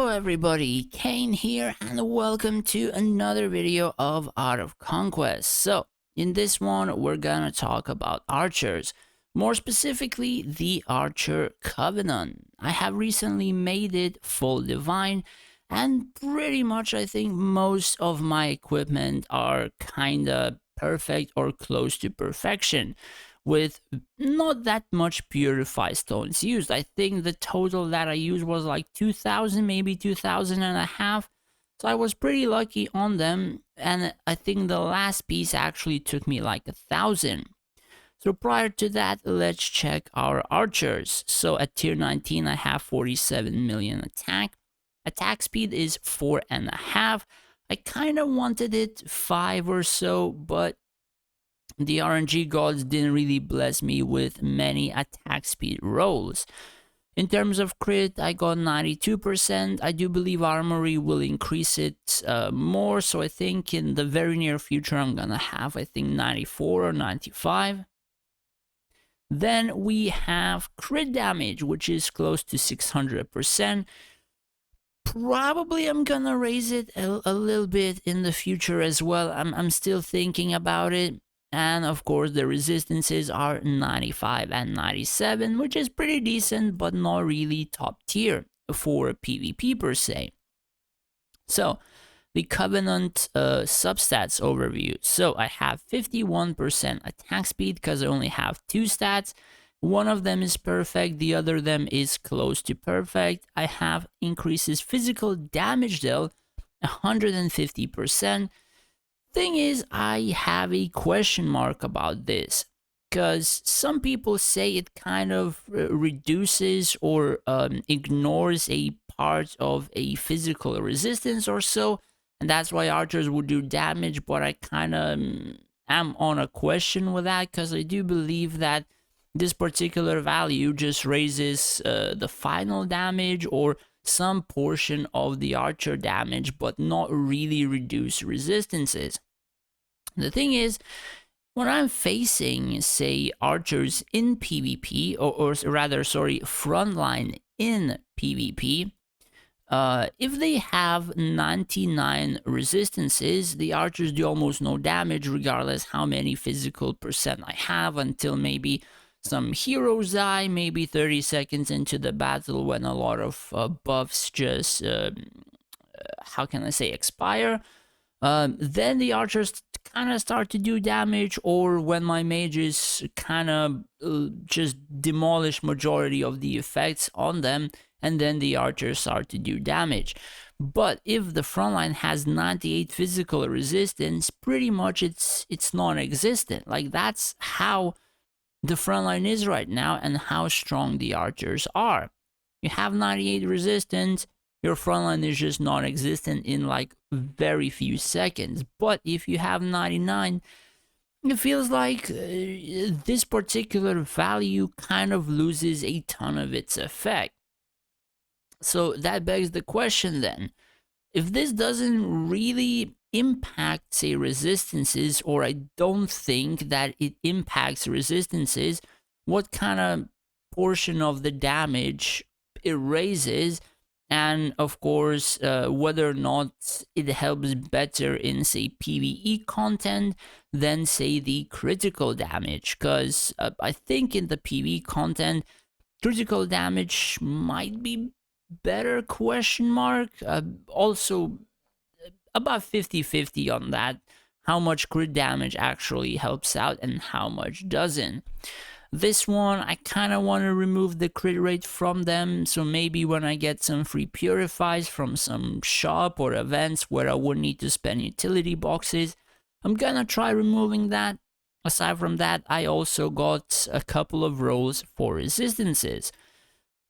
everybody, Kane here and welcome to another video of Art of Conquest. So in this one we're gonna talk about archers, more specifically the Archer Covenant. I have recently made it full divine and pretty much I think most of my equipment are kinda perfect or close to perfection, with not that much purified stones used. I think the total that I used was like 2,000, maybe 2,000 and a half. So I was pretty lucky on them, and I think the last piece actually took me like 1,000. So prior to that, let's check our archers. So at tier 19, I have 47 million attack. Attack speed is 4.5. I kind of wanted it 5 or so, but the RNG gods didn't really bless me with many attack speed rolls. In terms of crit, I got 92%. I do believe Armory will increase it more, so I think in the very near future I'm gonna have, I think, 94 or 95. Then we have crit damage, which is close to 600%. Probably I'm gonna raise it a little bit in the future as well. I'm still thinking about it. And of course the resistances are 95 and 97, which is pretty decent but not really top tier for PvP per se. So the Covenant substats overview. So I have 51% attack speed because I only have 2 stats. One of them is perfect, the other them is close to perfect. I have increases physical damage dealt 150%. Thing is, I have a question mark about this, because some people say it kind of reduces or ignores a part of a physical resistance or so, and that's why archers would do damage, but I kind of am on a question with that, because I do believe that this particular value just raises the final damage or some portion of the archer damage, but not really reduce resistances. The thing is, when I'm facing, say, archers in PvP, or rather, sorry, frontline in PvP, if they have 99 resistances, the archers do almost no damage regardless how many physical percent I have, until maybe some heroes die, maybe 30 seconds into the battle when a lot of buffs just, how can I say, expire. Then the archers kind of start to do damage, or when my mages kind of just demolish majority of the effects on them, and then the archers start to do damage. But if the frontline has 98 physical resistance, pretty much it's non-existent. Like, that's how the frontline is right now and how strong the archers are. You have 98 resistance, your frontline is just non-existent in like very few seconds. But if you have 99, it feels like this particular value kind of loses a ton of its effect. So that begs the question then, if this doesn't really impact, say, resistances, or I don't think that it impacts resistances, what kind of portion of the damage it raises, and of course whether or not it helps better in, say, PvE content than, say, the critical damage, because I think in the PvE content critical damage might be better, question mark. Also about 50-50 on that, how much crit damage actually helps out and how much doesn't. This one, I kind of want to remove the crit rate from them, so maybe when I get some free purifies from some shop or events where I wouldn't need to spend utility boxes, I'm gonna try removing that. Aside from that, I also got a couple of rolls for resistances.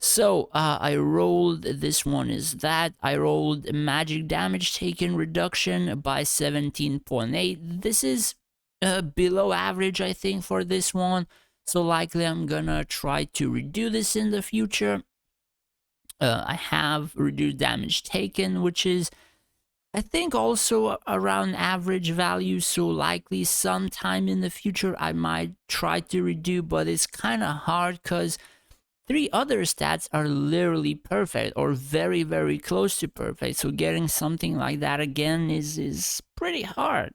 So I rolled, this one is that, I rolled magic damage taken reduction by 17.8. This is below average, I think, for this one, so likely I'm gonna try to redo this in the future. I have reduced damage taken, which is, I think, also around average value, so likely sometime in the future I might try to redo, but it's kind of hard because three other stats are literally perfect or very, very close to perfect. So getting something like that again is pretty hard.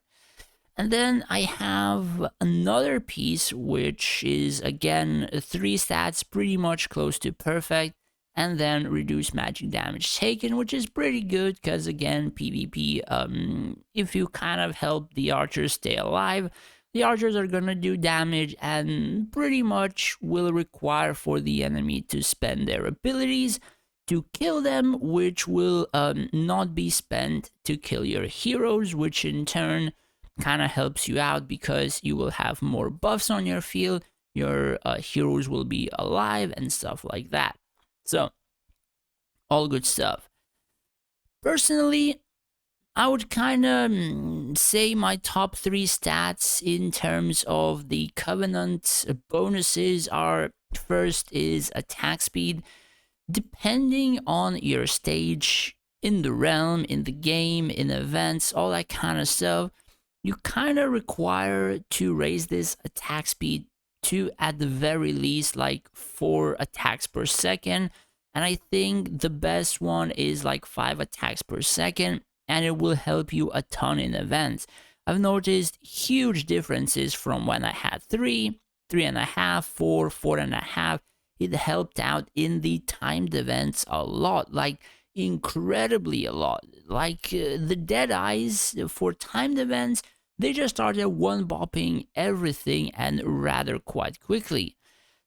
And then I have another piece, which is again three stats pretty much close to perfect, and then reduce magic damage taken, which is pretty good because again, PvP, if you kind of help the archers stay alive, the archers are gonna do damage and pretty much will require for the enemy to spend their abilities to kill them, which will not be spent to kill your heroes, which in turn kind of helps you out because you will have more buffs on your field, your heroes will be alive, and stuff like that. So, all good stuff. Personally, I would kind of say my top three stats in terms of the Covenant bonuses are: first is attack speed. Depending on your stage in the realm, in the game, in events, all that kind of stuff, you kind of require to raise this attack speed to at the very least like 4 attacks per second. And I think the best one is like 5 attacks per second, and it will help you a ton in events. I've noticed huge differences from when I had 3.5, 4.5. It helped out in the timed events a lot, like incredibly a lot. Like the Dead Eyes for timed events, they just started one bopping everything and rather quite quickly.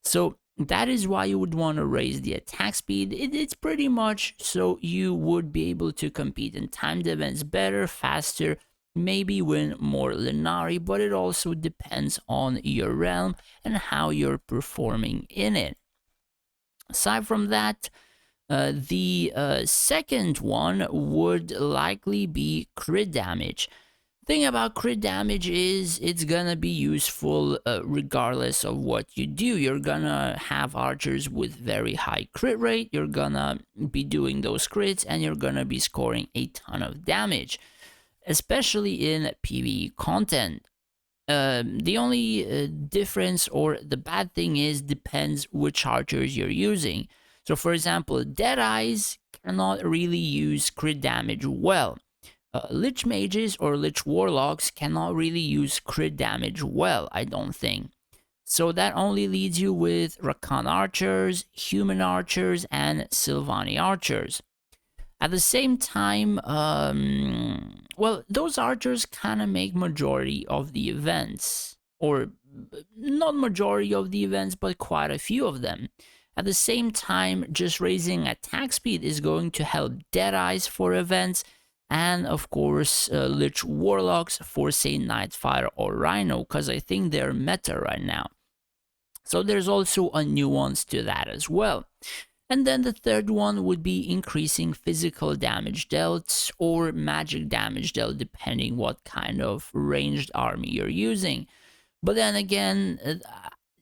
So that is why you would want to raise the attack speed. It's pretty much so you would be able to compete in timed events better, faster, maybe win more Lenari, but it also depends on your realm and how you're performing in it. Aside from that, the second one would likely be crit damage. Thing about crit damage is it's gonna be useful regardless of what you do. You're gonna have archers with very high crit rate, you're gonna be doing those crits, and you're gonna be scoring a ton of damage, especially in PvE content. The only difference or the bad thing is depends which archers you're using. So for example, Dead Eyes cannot really use crit damage well. Lich Mages or Lich Warlocks cannot really use crit damage well, I don't think. So that only leaves you with Rakan Archers, Human Archers, and Sylvani Archers. At the same time, well, those archers kind of make majority of the events, or not majority of the events, but quite a few of them. At the same time, just raising attack speed is going to help Deadeyes for events, and of course, Lich Warlocks for say Nightfire or Rhino, because I think they're meta right now. So there's also a nuance to that as well. And then the third one would be increasing physical damage dealt or magic damage dealt, depending what kind of ranged army you're using. But then again,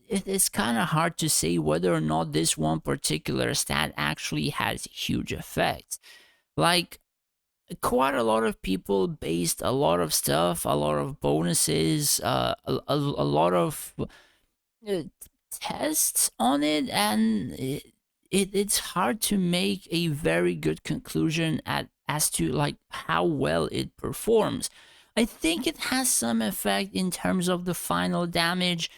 it's kind of hard to say whether or not this one particular stat actually has huge effects. Like, quite a lot of people based a lot of stuff, a lot of bonuses, a lot of uh, tests on it, and it's hard to make a very good conclusion as to like how well it performs. I think it has some effect in terms of the final damage.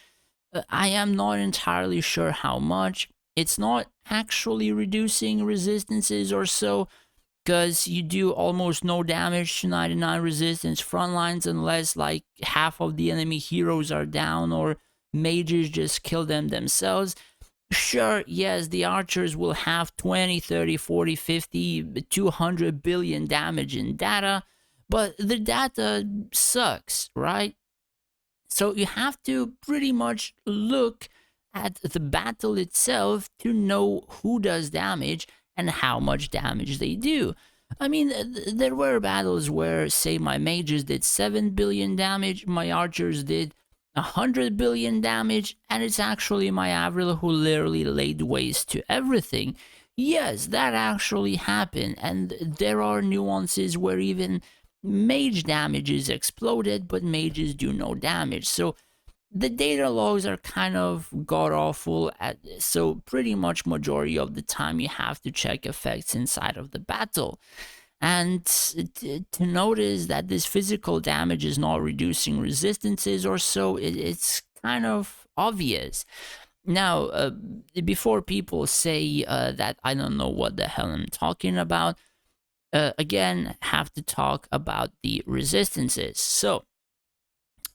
I am not entirely sure how much. It's not actually reducing resistances or so, because you do almost no damage to 99 resistance frontlines unless like half of the enemy heroes are down or mages just kill them themselves. Sure, yes, the archers will have 20, 30, 40, 50, 200 billion damage in data, but the data sucks, right? So you have to pretty much look at the battle itself to know who does damage and how much damage they do. I mean, there were battles where, say, my mages did 7 billion damage, my archers did 100 billion damage, and it's actually my Avril who literally laid waste to everything. Yes, that actually happened, and there are nuances where even mage damage is exploded, but mages do no damage. So the data logs are kind of god awful so pretty much majority of the time you have to check effects inside of the battle. And to notice that this physical damage is not reducing resistances or so, it's kind of obvious. Now, before people say that I don't know what the hell I'm talking about, again, have to talk about the resistances. So,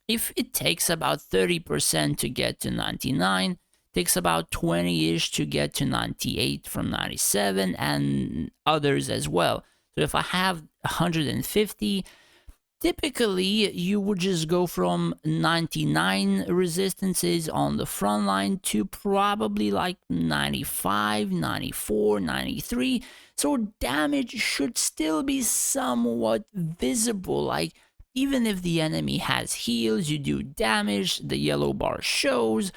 if it takes about 30% to get to 99, takes about 20-ish to get to 98 from 97, and others as well. So if I have 150, typically you would just go from 99 resistances on the front line to probably like 95, 94, 93. So damage should still be somewhat visible. Like, even if the enemy has heals, you do damage, the yellow bar shows,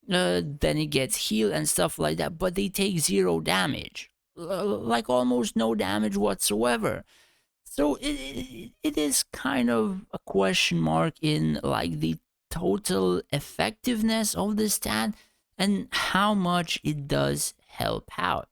then it gets healed and stuff like that, but they take zero damage. Like almost no damage whatsoever. So it is kind of a question mark in like the total effectiveness of the stat and how much it does help out.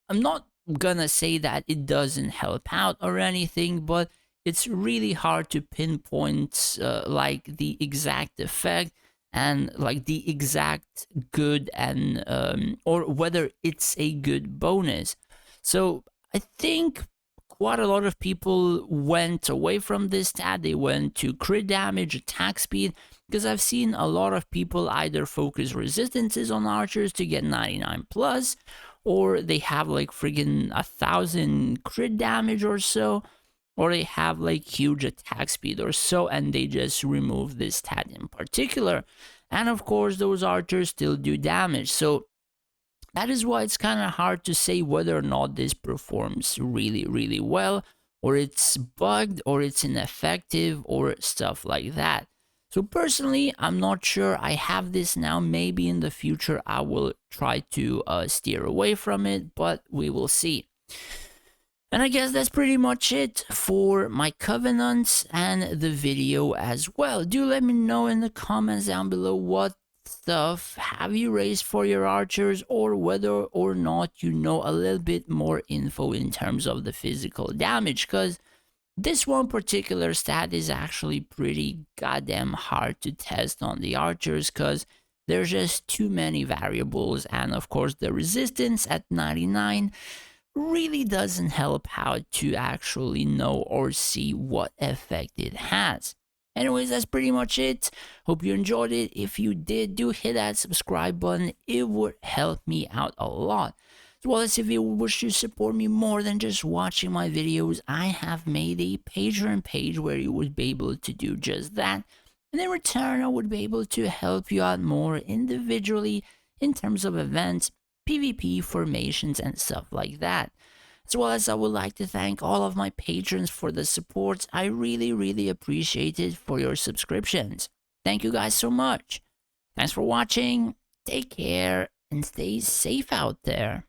I'm not gonna say that it doesn't help out or anything, but it's really hard to pinpoint like the exact effect and like the exact good and or whether it's a good bonus. So I think quite a lot of people went away from this stat. They went to crit damage, attack speed, because I've seen a lot of people either focus resistances on archers to get 99 plus, or they have like friggin' 1,000 crit damage or so, or they have like huge attack speed or so, and they just remove this stat in particular. And of course, those archers still do damage. So that is why it's kind of hard to say whether or not this performs really, really well, or it's bugged, or it's ineffective, or stuff like that. So personally, I'm not sure. I have this now. Maybe in the future I will try to steer away from it, but we will see. And I guess that's pretty much it for my covenants and the video as well. Do let me know in the comments down below what stuff have you raised for your archers, or whether or not you know a little bit more info in terms of the physical damage, because this one particular stat is actually pretty goddamn hard to test on the archers because there's just too many variables, and of course the resistance at 99 really doesn't help out to actually know or see what effect it has. Anyways, that's pretty much it. Hope you enjoyed it. If you did, do hit that subscribe button. It would help me out a lot. As well as if you wish to support me more than just watching my videos, I have made a Patreon page where you would be able to do just that. And in return, I would be able to help you out more individually in terms of events, PvP formations, and stuff like that. As well as I would like to thank all of my patrons for the support. I really, really appreciate it for your subscriptions. Thank you guys so much. Thanks for watching. Take care and stay safe out there.